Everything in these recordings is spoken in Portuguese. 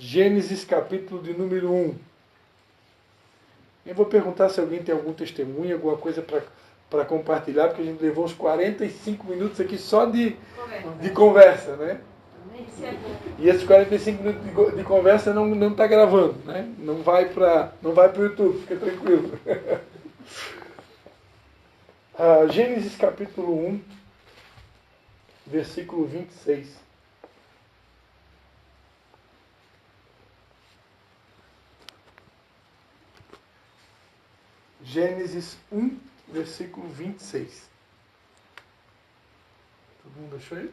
Gênesis capítulo de número 1. Eu vou perguntar se alguém tem algum testemunho, alguma coisa para compartilhar, porque a gente levou uns 45 minutos aqui só de conversa, né? E esses 45 minutos de conversa não está gravando, né? Não vai para o YouTube, fica tranquilo. Gênesis capítulo 1, versículo 26. Gênesis 1, versículo 26. Todo mundo achou aí?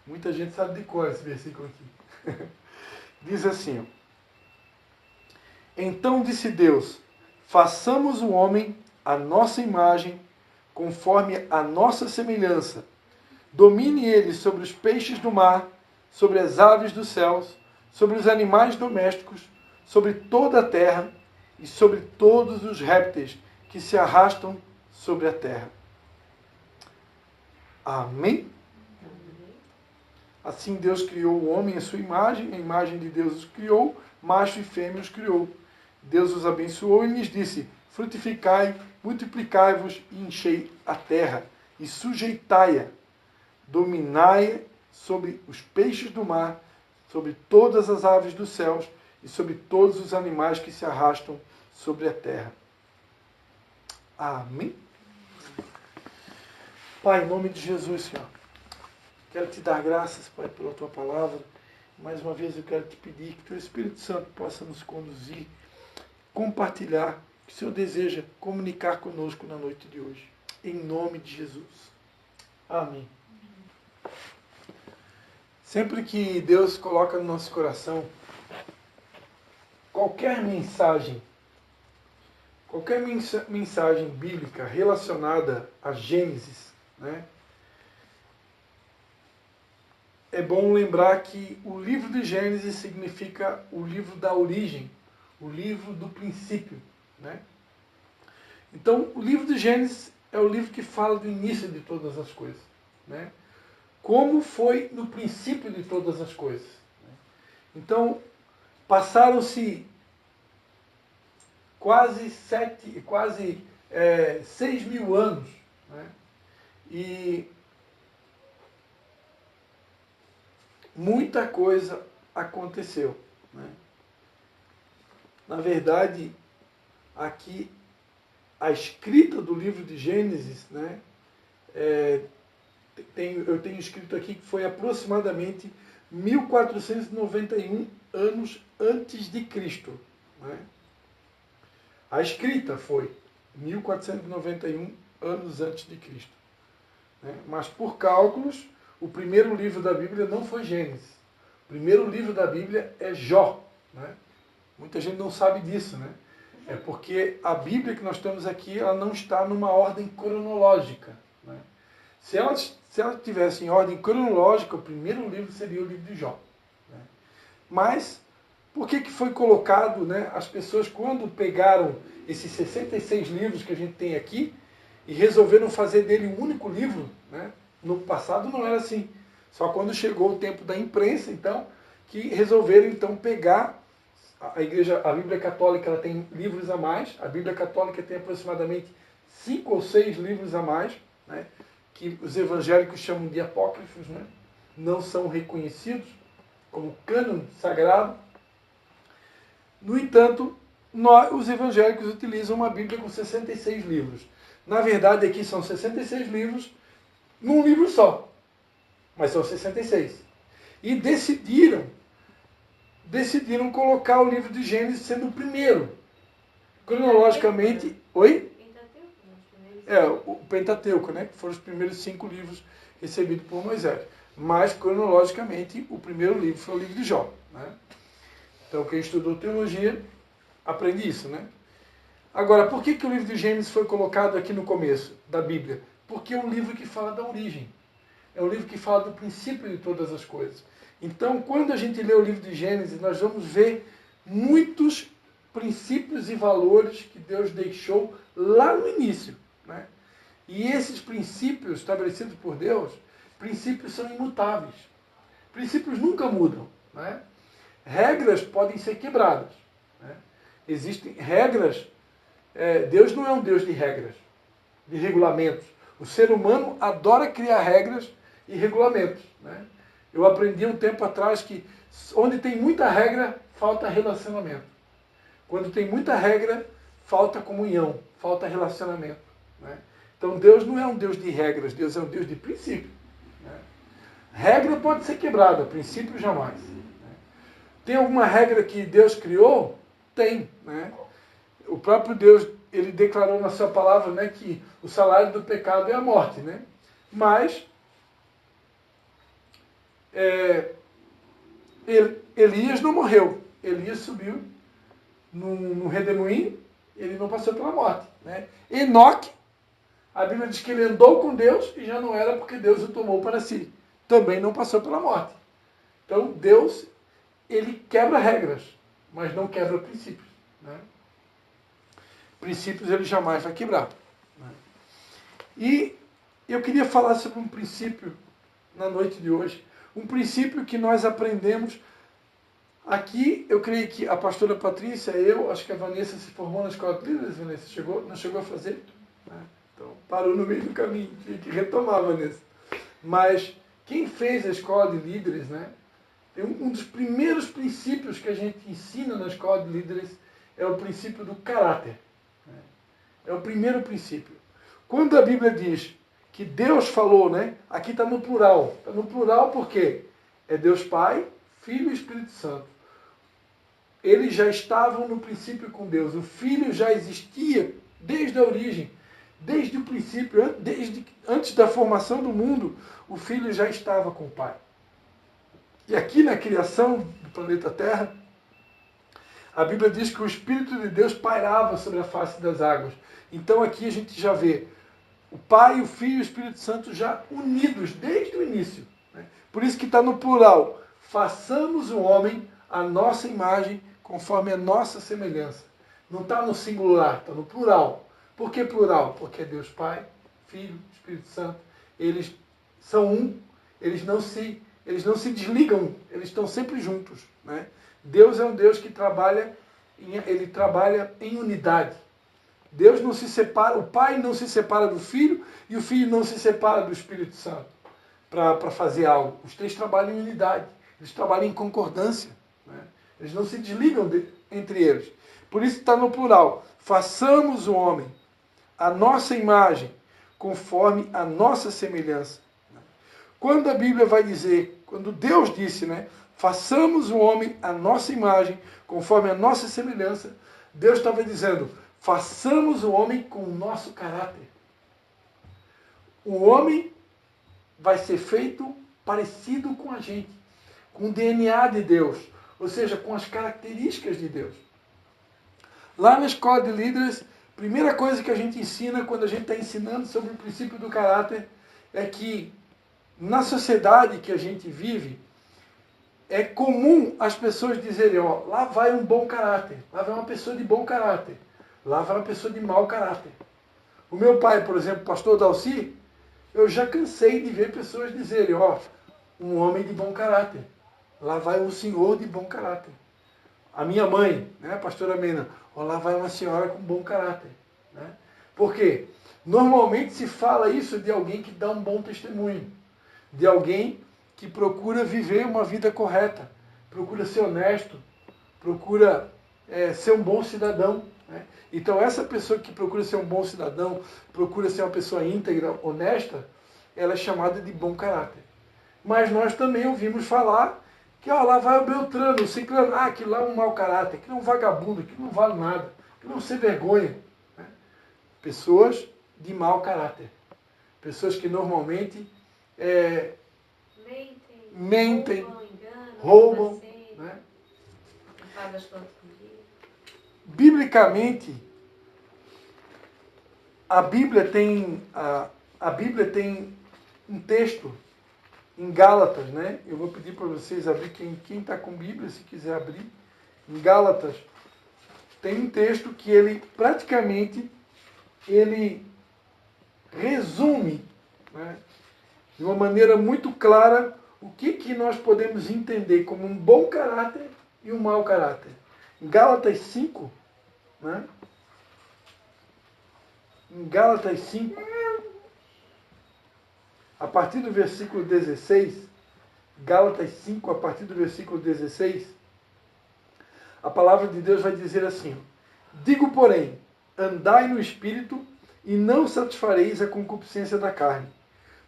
Muita gente sabe de cor esse versículo aqui. Diz assim, ó. Então disse Deus, façamos o homem à nossa imagem, conforme a nossa semelhança. Domine ele sobre os peixes do mar, sobre as aves dos céus, sobre os animais domésticos, sobre toda a terra e sobre todos os répteis que se arrastam sobre a terra. Amém? Assim Deus criou o homem à sua imagem, a imagem de Deus os criou, macho e fêmea os criou. Deus os abençoou e lhes disse, frutificai, multiplicai-vos e enchei a terra, e sujeitai-a, dominai sobre os peixes do mar, sobre todas as aves dos céus e sobre todos os animais que se arrastam sobre a terra. Amém? Pai, em nome de Jesus, Senhor, quero te dar graças, Pai, pela tua palavra. Mais uma vez eu quero te pedir que teu Espírito Santo possa nos conduzir, compartilhar o que o Senhor deseja comunicar conosco na noite de hoje. Em nome de Jesus. Amém. Sempre que Deus coloca no nosso coração qualquer mensagem bíblica relacionada a Gênesis, né? É bom lembrar que o livro de Gênesis significa o livro da origem, o livro do princípio, né? Então, o livro de Gênesis é o livro que fala do início de todas as coisas, né? Como foi no princípio de todas as coisas. Então, passaram-se quase 6.000 anos, né? E muita coisa aconteceu, né? Na verdade, aqui a escrita do livro de Gênesis, né, eu tenho escrito aqui que foi aproximadamente 1491 anos antes de Cristo, né? A escrita foi 1491 anos antes de Cristo, né? Mas por cálculos, o primeiro livro da Bíblia não foi Gênesis. O primeiro livro da Bíblia é Jó, né? Muita gente não sabe disso, né? É porque a Bíblia que nós temos aqui, ela não está numa ordem cronológica, né? Se ela tivesse em ordem cronológica, o primeiro livro seria o livro de Jó, né? Mas, por que foi colocado, né? As pessoas, quando pegaram esses 66 livros que a gente tem aqui e resolveram fazer dele um único livro, né? No passado não era assim. Só quando chegou o tempo da imprensa, então, que resolveram então pegar a Bíblia Católica, ela tem livros a mais. A Bíblia Católica tem aproximadamente 5 ou 6 livros a mais, né, que os evangélicos chamam de apócrifos, né, não são reconhecidos como cânon sagrado. No entanto, os evangélicos utilizam uma Bíblia com 66 livros. Na verdade, aqui são 66 livros num livro só, mas são 66. E decidiram colocar o livro de Gênesis sendo o primeiro. Cronologicamente... Oi? O Pentateuco, né? Que foram os primeiros 5 livros recebidos por Moisés. Mas, cronologicamente, o primeiro livro foi o livro de Jó, né? Então, quem estudou teologia aprende isso, né? Agora, por que o livro de Gênesis foi colocado aqui no começo da Bíblia? Porque é um livro que fala da origem. É um livro que fala do princípio de todas as coisas. Então, quando a gente lê o livro de Gênesis, nós vamos ver muitos princípios e valores que Deus deixou lá no início, né? E esses princípios estabelecidos por Deus, princípios são imutáveis. Princípios nunca mudam. Né? Regras podem ser quebradas. Né? Existem regras. Deus não é um Deus de regras, de regulamentos. O ser humano adora criar regras e regulamentos. Né? Eu aprendi um tempo atrás que onde tem muita regra, falta relacionamento. Quando tem muita regra, falta comunhão, falta relacionamento. Né? Então Deus não é um Deus de regras, Deus é um Deus de princípio. Né? Regra pode ser quebrada, princípio jamais. Né? Tem alguma regra que Deus criou? Tem. Né? O próprio Deus, ele declarou na sua palavra, né, que o salário do pecado é a morte. Né? Mas Elias não morreu. Elias subiu no redemoinho, ele não passou pela morte. Né? Enoque, a Bíblia diz que ele andou com Deus e já não era porque Deus o tomou para si. Também não passou pela morte. Então Deus, ele quebra regras, mas não quebra princípios. Né? Princípios ele jamais vai quebrar. Né? E eu queria falar sobre um princípio na noite de hoje. Um princípio que nós aprendemos aqui. Eu creio que a pastora Patrícia, eu, acho que a Vanessa se formou na escola de líderes. Vanessa não chegou a fazer? Né? Então parou no meio do caminho, tinha que retomar, Vanessa. Mas quem fez a escola de líderes, né? Um dos primeiros princípios que a gente ensina na escola de líderes é o princípio do caráter. Né? É o primeiro princípio. Quando a Bíblia diz que Deus falou, né? Aqui está no plural. Está no plural porque é Deus Pai, Filho e Espírito Santo. Eles já estavam no princípio com Deus. O Filho já existia desde a origem, desde o princípio, antes da formação do mundo, o Filho já estava com o Pai. E aqui na criação do planeta Terra, a Bíblia diz que o Espírito de Deus pairava sobre a face das águas. Então aqui a gente já vê o Pai, o Filho e o Espírito Santo já unidos desde o início. Né? Por isso que está no plural. Façamos o homem a nossa imagem, conforme a nossa semelhança. Não está no singular, está no plural. Por que plural? Porque é Deus Pai, Filho, Espírito Santo. Eles são um, eles não se desligam, eles estão sempre juntos. Né? Deus é um Deus que trabalha em unidade. Deus não se separa, o Pai não se separa do Filho e o Filho não se separa do Espírito Santo para fazer algo. Os três trabalham em unidade, eles trabalham em concordância. Né? Eles não se desligam entre eles. Por isso está no plural. Façamos o homem a nossa imagem, conforme a nossa semelhança. Quando a Bíblia vai dizer, quando Deus disse, né, façamos o homem a nossa imagem, conforme a nossa semelhança, Deus estava dizendo, façamos o homem com o nosso caráter. O homem vai ser feito parecido com a gente, com o DNA de Deus, ou seja, com as características de Deus. Lá na escola de líderes, a primeira coisa que a gente ensina quando a gente está ensinando sobre o princípio do caráter é que na sociedade que a gente vive, é comum as pessoas dizerem, ó, lá vai um bom caráter, lá vai uma pessoa de bom caráter, lá vai uma pessoa de mau caráter. O meu pai, por exemplo, pastor Dalci, eu já cansei de ver pessoas dizerem, ó, um homem de bom caráter, lá vai um senhor de bom caráter. A minha mãe, né, a pastora Mena, ó, lá vai uma senhora com bom caráter. Né? Por quê? Normalmente se fala isso de alguém que dá um bom testemunho, de alguém que procura viver uma vida correta, procura ser honesto, procura ser um bom cidadão. Né? Então essa pessoa que procura ser um bom cidadão, procura ser uma pessoa íntegra, honesta, ela é chamada de bom caráter. Mas nós também ouvimos falar que ó, lá vai o Beltrano, o Ciclano, aquilo lá é um mau caráter, aquilo é um vagabundo, aquilo não vale nada, aquilo não se vergonha. Né? Pessoas de mau caráter. Pessoas que normalmente mentem, roubam. Né? Biblicamente, a Bíblia tem um texto em Gálatas, né? Eu vou pedir para vocês abrir, quem está com Bíblia, se quiser abrir, em Gálatas, tem um texto que ele praticamente resume, né, de uma maneira muito clara o que nós podemos entender como um bom caráter e um mau caráter. Em Gálatas 5, né? Em Gálatas 5, a partir do versículo 16, Gálatas 5, a partir do versículo 16, a palavra de Deus vai dizer assim: digo, porém, andai no Espírito e não satisfareis a concupiscência da carne,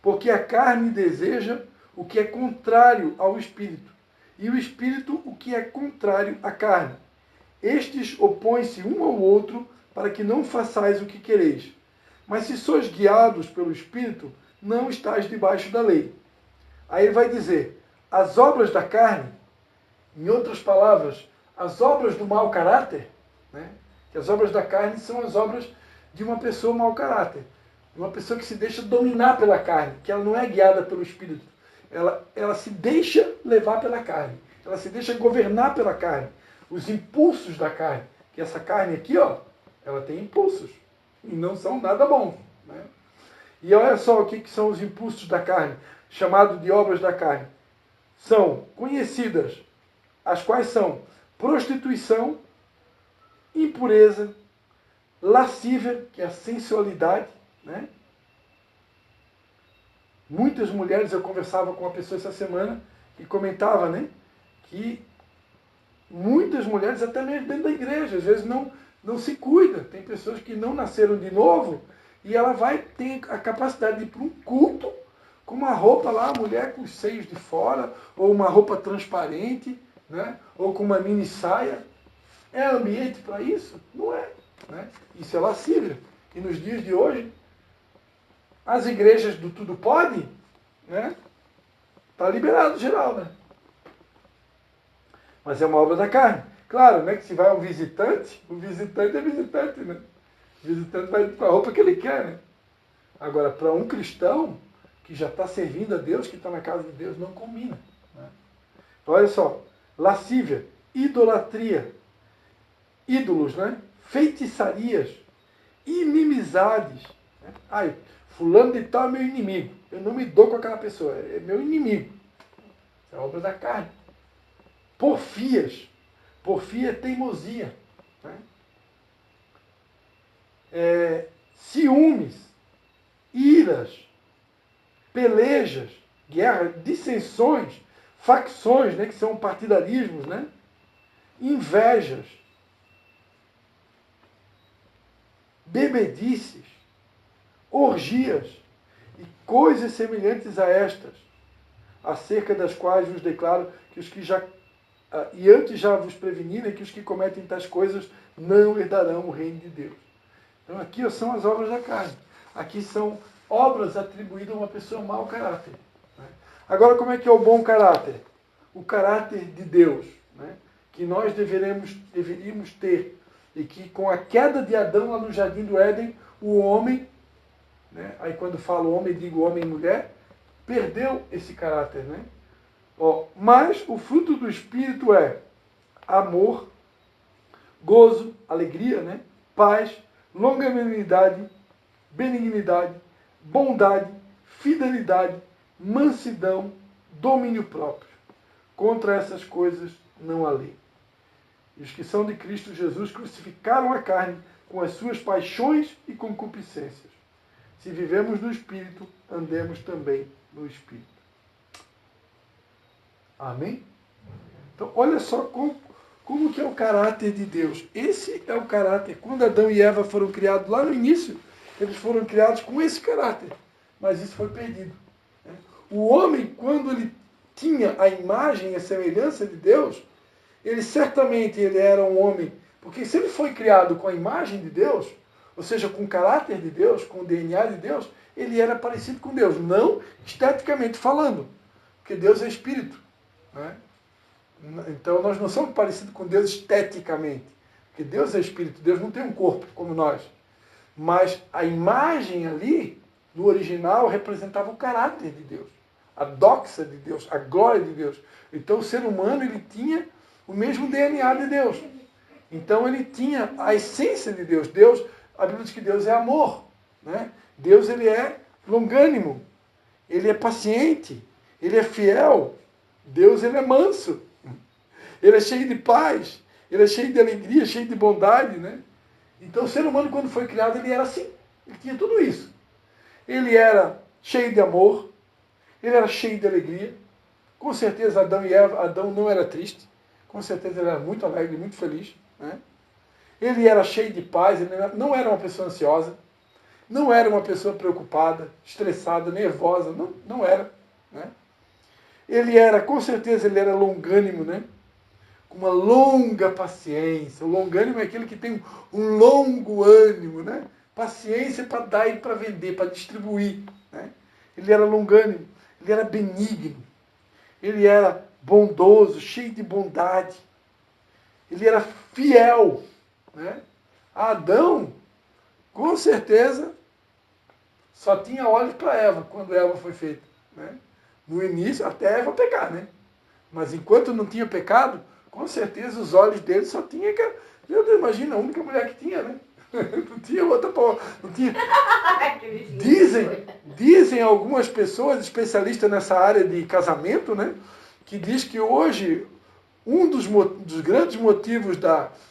porque a carne deseja o que é contrário ao Espírito, e o Espírito o que é contrário à carne. Estes opõem-se um ao outro, para que não façais o que quereis. Mas se sois guiados pelo Espírito, não estáis debaixo da lei. Aí ele vai dizer, as obras da carne, em outras palavras, as obras do mau caráter, né? Que as obras da carne são as obras de uma pessoa mau caráter, uma pessoa que se deixa dominar pela carne, que ela não é guiada pelo Espírito. Ela se deixa levar pela carne, ela se deixa governar pela carne, os impulsos da carne, que essa carne aqui, ó, ela tem impulsos, e não são nada bons, né? E olha só o que são os impulsos da carne, chamado de obras da carne. São conhecidas, as quais são prostituição, impureza, lascívia, que é a sensualidade, né? Muitas mulheres, eu conversava com uma pessoa essa semana que comentava, né, que muitas mulheres, até mesmo dentro da igreja, às vezes não se cuida. Tem pessoas que não nasceram de novo e ela vai ter a capacidade de ir para um culto com uma roupa lá, a mulher com os seios de fora, ou uma roupa transparente, né, ou com uma mini saia. É ambiente para isso? Não é, né? Isso é lascívia. E nos dias de hoje, as igrejas do tudo pode, né? Está liberado geral, né? Mas é uma obra da carne. Claro, né, que se vai um visitante, o visitante é visitante, né? O visitante vai com a roupa que ele quer, né? Agora, para um cristão que já está servindo a Deus, que está na casa de Deus, não combina, né? Então, olha só, lascívia, idolatria, ídolos, né? Feitiçarias, inimizades. Né? Ai, fulano de tal é meu inimigo. Eu não me dou com aquela pessoa, é meu inimigo. Isso é obra da carne. Porfias. Porfia é teimosia. Né? Ciúmes, iras, pelejas, guerra, dissensões, facções, né, que são partidarismos, né? Invejas, bebedices, orgias e coisas semelhantes a estas, acerca das quais vos declaro que os que já e antes já vos preveniram que os que cometem tais coisas não herdarão o reino de Deus. Então aqui são as obras da carne. Aqui são obras atribuídas a uma pessoa mau caráter. Né? Agora, como é que é o bom caráter? O caráter de Deus, né? Que nós deveríamos ter. E que com a queda de Adão lá no Jardim do Éden, o homem, né? Aí quando falo homem, digo homem e mulher, perdeu esse caráter, né? Mas o fruto do Espírito é amor, gozo, alegria, né? Paz, longanimidade, benignidade, bondade, fidelidade, mansidão, domínio próprio. Contra essas coisas não há lei. E os que são de Cristo Jesus crucificaram a carne com as suas paixões e concupiscências. Se vivemos no Espírito, andemos também no Espírito. Amém? Então, olha só como que é o caráter de Deus. Esse é o caráter. Quando Adão e Eva foram criados lá no início, eles foram criados com esse caráter. Mas isso foi perdido. O homem, quando ele tinha a imagem e a semelhança de Deus, ele era um homem, porque se ele foi criado com a imagem de Deus, ou seja, com o caráter de Deus, com o DNA de Deus, ele era parecido com Deus, não esteticamente falando, porque Deus é espírito, né? Então nós não somos parecidos com Deus esteticamente, porque Deus é espírito, Deus não tem um corpo como nós, mas a imagem ali, no original, representava o caráter de Deus, a doxa de Deus, a glória de Deus. Então o ser humano, ele tinha o mesmo DNA de Deus. Então ele tinha a essência de Deus. Deus, a Bíblia diz que Deus é amor, né? Deus, ele é longânimo, ele é paciente, ele é fiel. Deus, ele é manso. Ele é cheio de paz. Ele é cheio de alegria, cheio de bondade, né? Então o ser humano, quando foi criado, ele era assim. Ele tinha tudo isso. Ele era cheio de amor. Ele era cheio de alegria. Com certeza Adão e Eva, Adão não era triste. Com certeza ele era muito alegre, muito feliz, né? Ele era cheio de paz, ele não era uma pessoa ansiosa, não era uma pessoa preocupada, estressada, nervosa, não era, né? Ele era, com certeza, ele era longânimo, né? Com uma longa paciência. O longânimo é aquele que tem um longo ânimo, né? Paciência para dar e para vender, para distribuir, né? Ele era longânimo, ele era benigno, ele era bondoso, cheio de bondade, ele era fiel, né? Adão, com certeza, só tinha olhos para Eva quando Eva foi feita, né? No início, até Eva pecar, né? Mas enquanto não tinha pecado, com certeza os olhos dele só tinha que... Meu Deus, imagina, a única mulher que tinha, né? Não tinha outra, não tinha... Dizem algumas pessoas, especialistas nessa área de casamento, né? Que diz que hoje um dos grandes motivos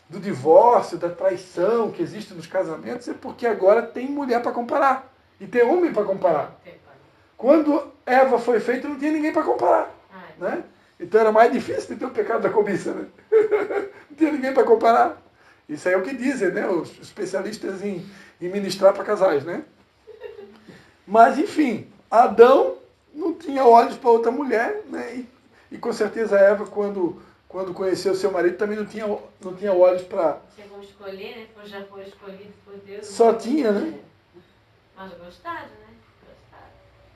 do divórcio, da traição que existe nos casamentos é porque agora tem mulher para comparar. E tem homem para comparar. Quando Eva foi feita, não tinha ninguém para comparar. Né? Então era mais difícil de ter o pecado da cobiça. Né? Não tinha ninguém para comparar. Isso aí é o que dizem, né? Os especialistas em ministrar para casais. Né? Mas, enfim, Adão não tinha olhos para outra mulher. Né? E com certeza Eva, quando conheceu seu marido, também não tinha olhos para... Chegou a escolher, né? Já foi escolhido por Deus. Só tinha, né? Mas gostaram, né? Gostaram.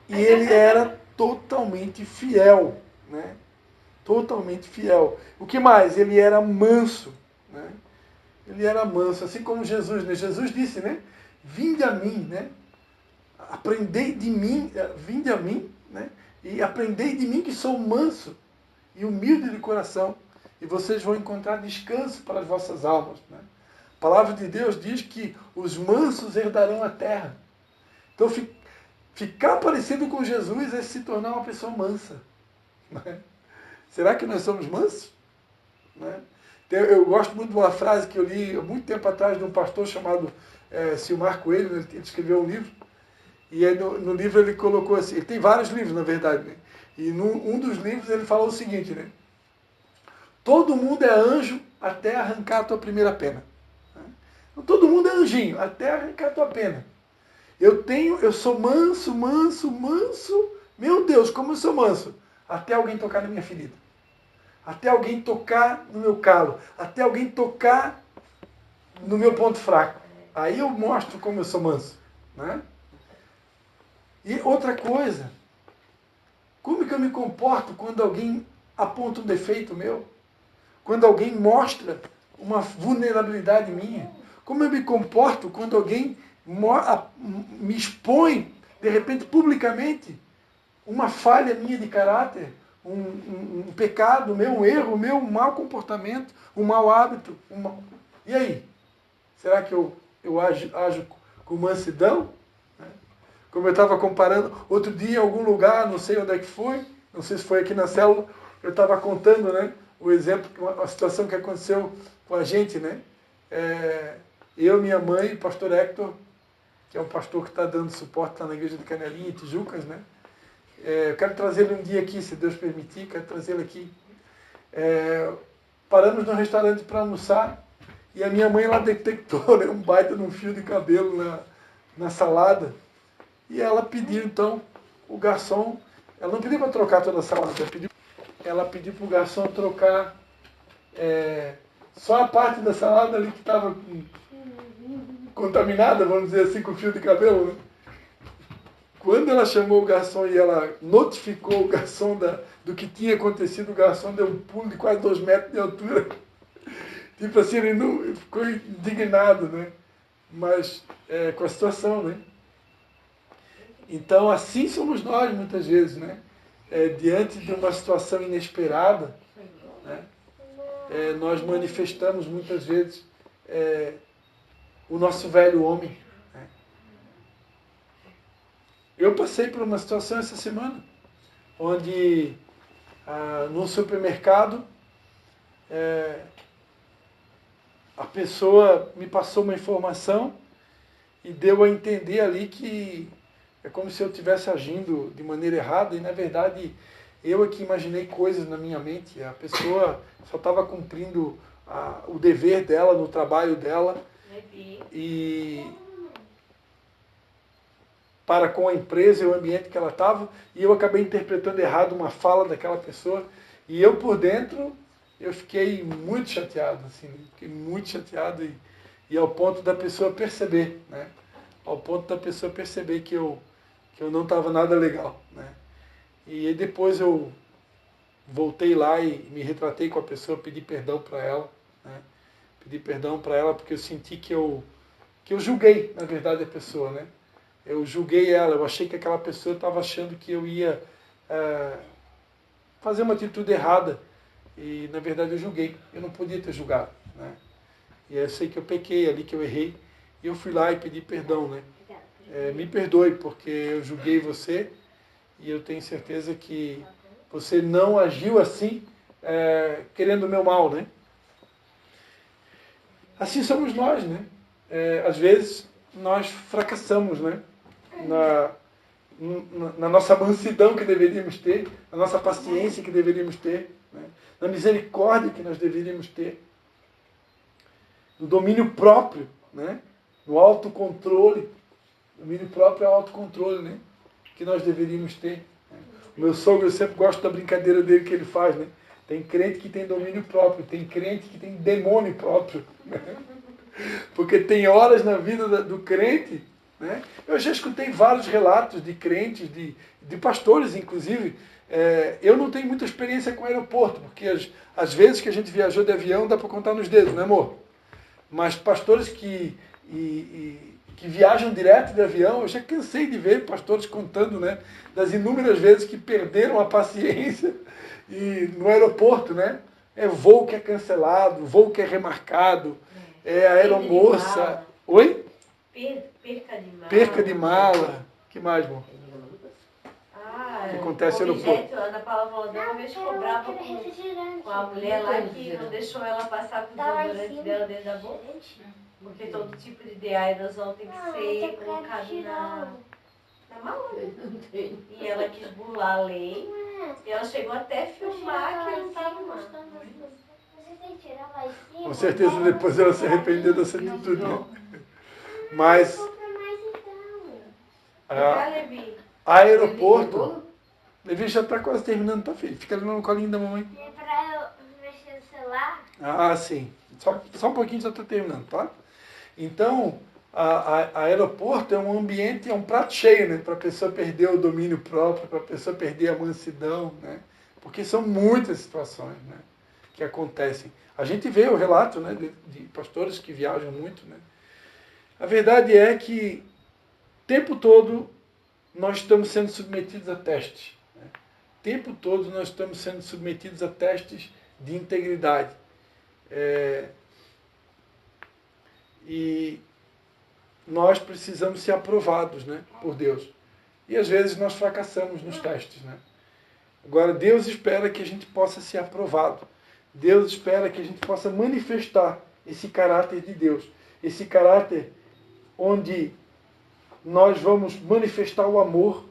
E ele era totalmente fiel, né? Totalmente fiel. O que mais? Ele era manso, né? Ele era manso, assim como Jesus, né? Jesus disse, né? Vinde a mim, né? Aprendei de mim, vinde a mim, né? E aprendei de mim que sou manso e humilde de coração, e vocês vão encontrar descanso para as vossas almas, né? A palavra de Deus diz que os mansos herdarão a terra. Então, ficar parecido com Jesus é se tornar uma pessoa mansa. Né? Será que nós somos mansos? Né? Eu gosto muito de uma frase que eu li há muito tempo atrás de um pastor chamado Silmar Coelho, né? Ele escreveu um livro, e aí no livro ele colocou assim, ele tem vários livros na verdade, né? E num dos livros ele falou o seguinte, né? Todo mundo é anjo até arrancar a tua primeira pena. Né? Então, todo mundo é anjinho até arrancar a tua pena. Eu sou manso, manso, manso. Meu Deus, como eu sou manso. Até alguém tocar na minha ferida. Até alguém tocar no meu calo. Até alguém tocar no meu ponto fraco. Aí eu mostro como eu sou manso. Né? E outra coisa. Como que eu me comporto quando alguém aponta um defeito meu? Quando alguém mostra uma vulnerabilidade minha? Como eu me comporto quando alguém me expõe, de repente, publicamente, uma falha minha de caráter, um pecado meu, um erro meu, um mau comportamento, um mau hábito? E aí? Será que eu ajo com mansidão? Como eu estava comparando, outro dia em algum lugar, não sei onde é que foi, não sei se foi aqui na célula, eu estava contando, né, o exemplo, uma situação que aconteceu com a gente, né? Eu, minha mãe, o pastor Hector, que é um pastor que está dando suporte lá na igreja de Canelinha, em Tijucas, né? Eu quero trazê-lo um dia aqui, se Deus permitir, quero trazê-lo aqui. Paramos no restaurante para almoçar e a minha mãe lá detectou, né, um baita de um fio de cabelo na salada. E ela pediu, então, o garçom, ela não pediu para trocar toda a salada, ela pediu para o garçom trocar só a parte da salada ali que estava contaminada, vamos dizer assim, com fio de cabelo. Né? Quando ela chamou o garçom e ela notificou o garçom do que tinha acontecido, o garçom deu um pulo de quase 2 metros de altura. Tipo assim, ele não, ficou indignado, né? Mas com a situação, né? Então, assim somos nós, muitas vezes, né? Diante de uma situação inesperada, né? Nós manifestamos, muitas vezes, o nosso velho homem. Eu passei por uma situação essa semana. onde no supermercado a pessoa me passou uma informação e deu a entender ali que é como se eu estivesse agindo de maneira errada e, na verdade, eu é que imaginei coisas na minha mente. A pessoa só estava cumprindo o dever dela no trabalho dela e para com a empresa e o ambiente que ela estava, e eu acabei interpretando errado uma fala daquela pessoa, e eu por dentro, eu fiquei muito chateado, assim, fiquei muito chateado, e ao ponto da pessoa perceber, né? Ao ponto da pessoa perceber que eu não estava nada legal, né? E aí depois eu voltei lá e me retratei com a pessoa, pedi perdão para ela, né? Pedi perdão para ela porque eu senti que eu julguei, na verdade, a pessoa, né? Eu julguei ela, eu achei que aquela pessoa estava achando que eu ia fazer uma atitude errada. E, na verdade, eu julguei. Eu não podia ter julgado, né? E eu sei que eu pequei ali, que eu errei. E eu fui lá e pedi perdão, né? Me perdoe, porque eu julguei você. E eu tenho certeza que você não agiu assim, querendo o meu mal, né? Assim somos nós, né? Às vezes, nós fracassamos, né? Na nossa mansidão que deveríamos ter, na nossa paciência que deveríamos ter, né? Na misericórdia que nós deveríamos ter, no domínio próprio, né? No autocontrole. Domínio próprio é o autocontrole, né? Que nós deveríamos ter. Né? O meu sogro, eu sempre gosto da brincadeira dele que ele faz, né? Tem crente que tem domínio próprio, tem crente que tem demônio próprio. Né? Porque tem horas na vida do crente, né? Eu já escutei vários relatos de crentes, de pastores, inclusive. Eu não tenho muita experiência com aeroporto, porque as vezes que a gente viajou de avião dá para contar nos dedos, né, amor? Mas pastores que viajam direto de avião, eu já cansei de ver pastores contando, né, das inúmeras vezes que perderam a paciência no aeroporto, né? Voo que é cancelado, voo que é remarcado, aeromoça. Oi? Perca de mala. Perca de mala. Que mais, amor? Que acontece no aeroporto. A Ana Paula falou, uma vez ficou brava com a mulher lá que não deixou ela passar com o desodorante dela dentro da bolsa. Porque todo tipo de deaidazol tem que ser colocado na mala. E ela quis burlar a lei. E ela chegou até a filmar que ela estava lá. Com certeza depois ela se arrependeu dessa atitude, né? Mas aeroporto. Levi já está quase terminando, tá, filho? Fica ali no colinho da mamãe. É para eu mexer no celular? Ah, sim. Só um pouquinho já está terminando, tá? Então, aeroporto é um ambiente, é um prato cheio, né? Para a pessoa perder o domínio próprio, para a pessoa perder a mansidão, né? Porque são muitas situações, né, que acontecem. A gente vê o relato, né, de pastores que viajam muito, né? A verdade é que o tempo todo nós estamos sendo submetidos a testes. Né? O tempo todo nós estamos sendo submetidos a testes de integridade. E nós precisamos ser aprovados, né, por Deus. E às vezes nós fracassamos nos testes. Né? Agora, Deus espera que a gente possa ser aprovado. Deus espera que a gente possa manifestar esse caráter de Deus. Esse caráter onde nós vamos manifestar o amor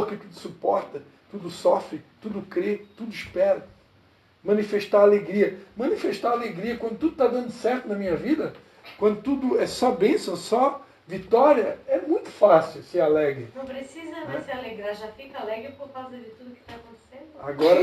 que tudo suporta, tudo sofre, tudo crê, tudo espera. Manifestar a alegria. Manifestar a alegria quando tudo está dando certo na minha vida, quando tudo é só bênção, só vitória, é muito fácil ser alegre. Não precisa mais se alegrar, já fica alegre por causa de tudo que está acontecendo. Agora,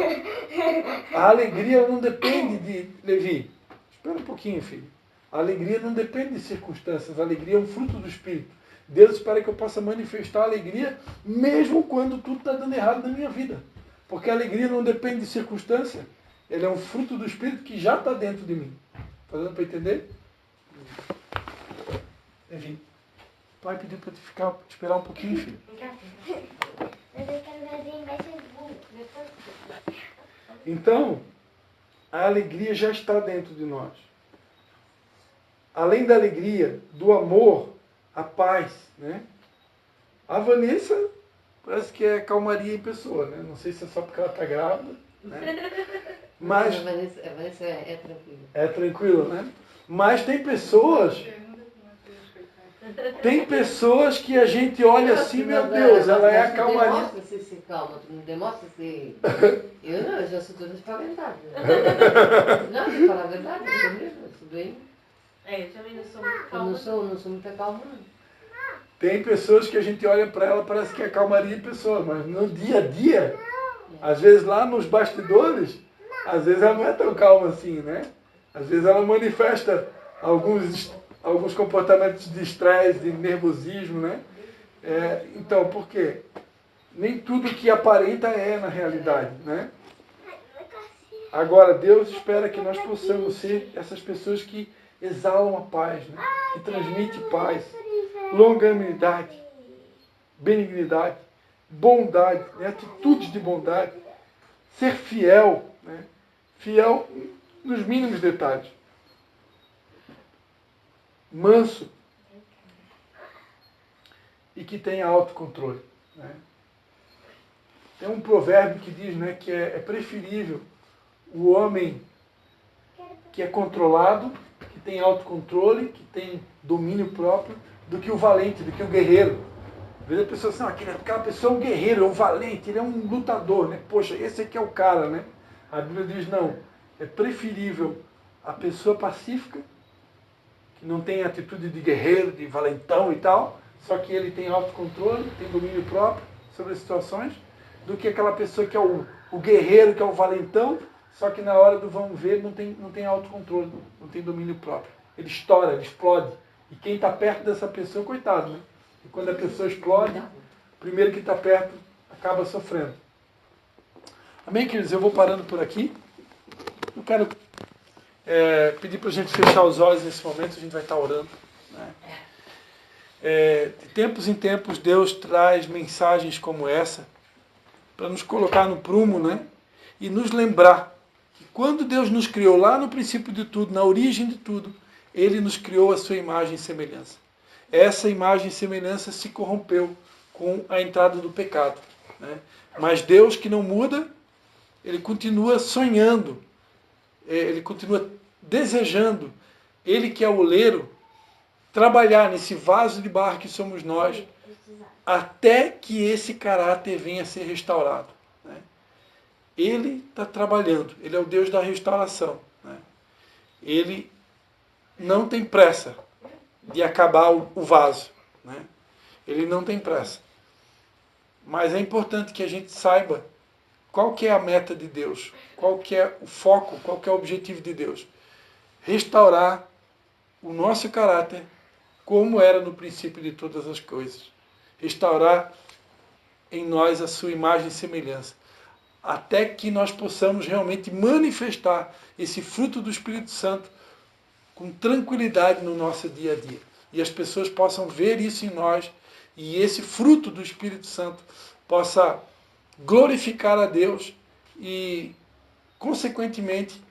a alegria não depende de... Levi, espera um pouquinho, filho. A alegria não depende de circunstâncias, a alegria é um fruto do Espírito. Deus espera que eu possa manifestar a alegria mesmo quando tudo está dando errado na minha vida. Porque a alegria não depende de circunstância. Ele é um fruto do Espírito que já está dentro de mim. Está dando para entender? Levi, o pai pediu para te esperar um pouquinho, filho. Mas eu quero desenhar mais seguro. Então, a alegria já está dentro de nós. Além da alegria, do amor, a paz, né? A Vanessa parece que é calmaria em pessoa, né? Não sei se é só porque ela está grávida, né? Mas a Vanessa é tranquila. É tranquilo, né? Mas tem pessoas que a gente olha assim, meu Deus, ela é a calmaria. Tu demonstra ser calma, tu não demonstra ser... Eu não, eu já sou toda espaventada. Não, pra falar a verdade, eu sou mesmo, eu sou bem... Eu também não sou muito Eu calma. não sou muito calma, não. Tem pessoas que a gente olha para ela, parece que é calmaria em pessoa, mas no dia a dia, às vezes lá nos bastidores, às vezes ela não é tão calma assim, né? Às vezes ela manifesta alguns comportamentos de estresse, de nervosismo, né? Então, por quê? Nem tudo que aparenta é na realidade, né? Agora, Deus espera que nós possamos ser essas pessoas que exalam a paz, né? Que transmitem paz, longanimidade, benignidade, bondade, né? Atitudes de bondade, ser fiel, né? Fiel nos mínimos detalhes, manso e que tenha autocontrole, né? Tem um provérbio que diz, né, que é preferível o homem que é controlado, que tem autocontrole, que tem domínio próprio, do que o valente, do que o guerreiro. Às vezes a pessoa assim, aquela pessoa é um guerreiro, é um valente, ele é um lutador, né? Poxa, esse aqui é o cara, né? A Bíblia diz, não, é preferível a pessoa pacífica, que não tem atitude de guerreiro, de valentão e tal, só que ele tem autocontrole, tem domínio próprio sobre as situações, do que aquela pessoa que é o guerreiro, que é o valentão, só que na hora do vamos ver não tem autocontrole, não tem domínio próprio. Ele estoura, ele explode. E quem está perto dessa pessoa, coitado, né? E quando a pessoa explode, o primeiro que está perto acaba sofrendo. Amém, queridos? Eu vou parando por aqui. Eu quero pedir para a gente fechar os olhos nesse momento, a gente vai estar orando, né? De tempos em tempos, Deus traz mensagens como essa para nos colocar no prumo, né? E nos lembrar que quando Deus nos criou lá no princípio de tudo, na origem de tudo, Ele nos criou a sua imagem e semelhança. Essa imagem e semelhança se corrompeu com a entrada do pecado, né? Mas Deus, que não muda, Ele continua sonhando, Ele continua desejando, Ele que é o oleiro, trabalhar nesse vaso de barro que somos nós, até que esse caráter venha a ser restaurado, né? Ele está trabalhando, Ele é o Deus da restauração, né? Ele não tem pressa de acabar o vaso, né? Ele não tem pressa. Mas é importante que a gente saiba qual que é a meta de Deus, qual que é o foco, qual que é o objetivo de Deus. Restaurar o nosso caráter como era no princípio de todas as coisas. Restaurar em nós a sua imagem e semelhança, até que nós possamos realmente manifestar esse fruto do Espírito Santo com tranquilidade no nosso dia a dia. E as pessoas possam ver isso em nós, e esse fruto do Espírito Santo possa glorificar a Deus e, consequentemente,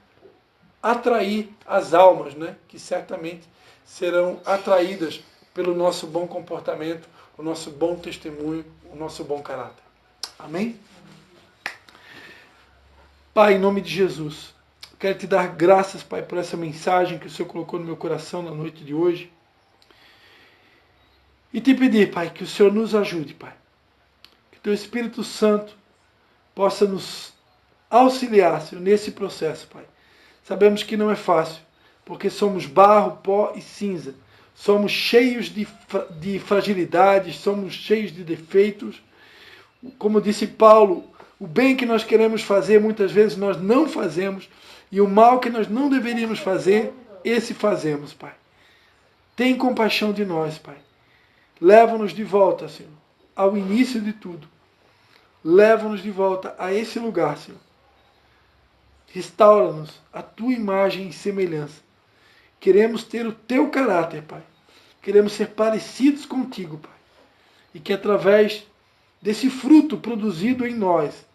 atrair as almas, né? Que certamente serão atraídas pelo nosso bom comportamento, o nosso bom testemunho, o nosso bom caráter. Amém? Pai, em nome de Jesus, quero te dar graças, Pai, por essa mensagem que o Senhor colocou no meu coração na noite de hoje. E te pedir, Pai, que o Senhor nos ajude, Pai. Que o Teu Espírito Santo possa nos auxiliar, Senhor, nesse processo, Pai. Sabemos que não é fácil, porque somos barro, pó e cinza. Somos cheios de fragilidades, somos cheios de defeitos. Como disse Paulo, o bem que nós queremos fazer, muitas vezes nós não fazemos, e o mal que nós não deveríamos fazer, esse fazemos, Pai. Tem compaixão de nós, Pai. Leva-nos de volta, Senhor, ao início de tudo. Leva-nos de volta a esse lugar, Senhor. Restaura-nos a Tua imagem e semelhança. Queremos ter o Teu caráter, Pai. Queremos ser parecidos contigo, Pai. E que através desse fruto produzido em nós,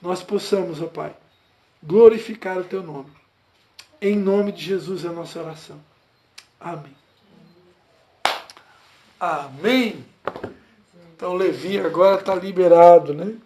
nós possamos, ó Pai, glorificar o Teu nome. Em nome de Jesus é a nossa oração. Amém. Amém. Então Levi agora está liberado, né?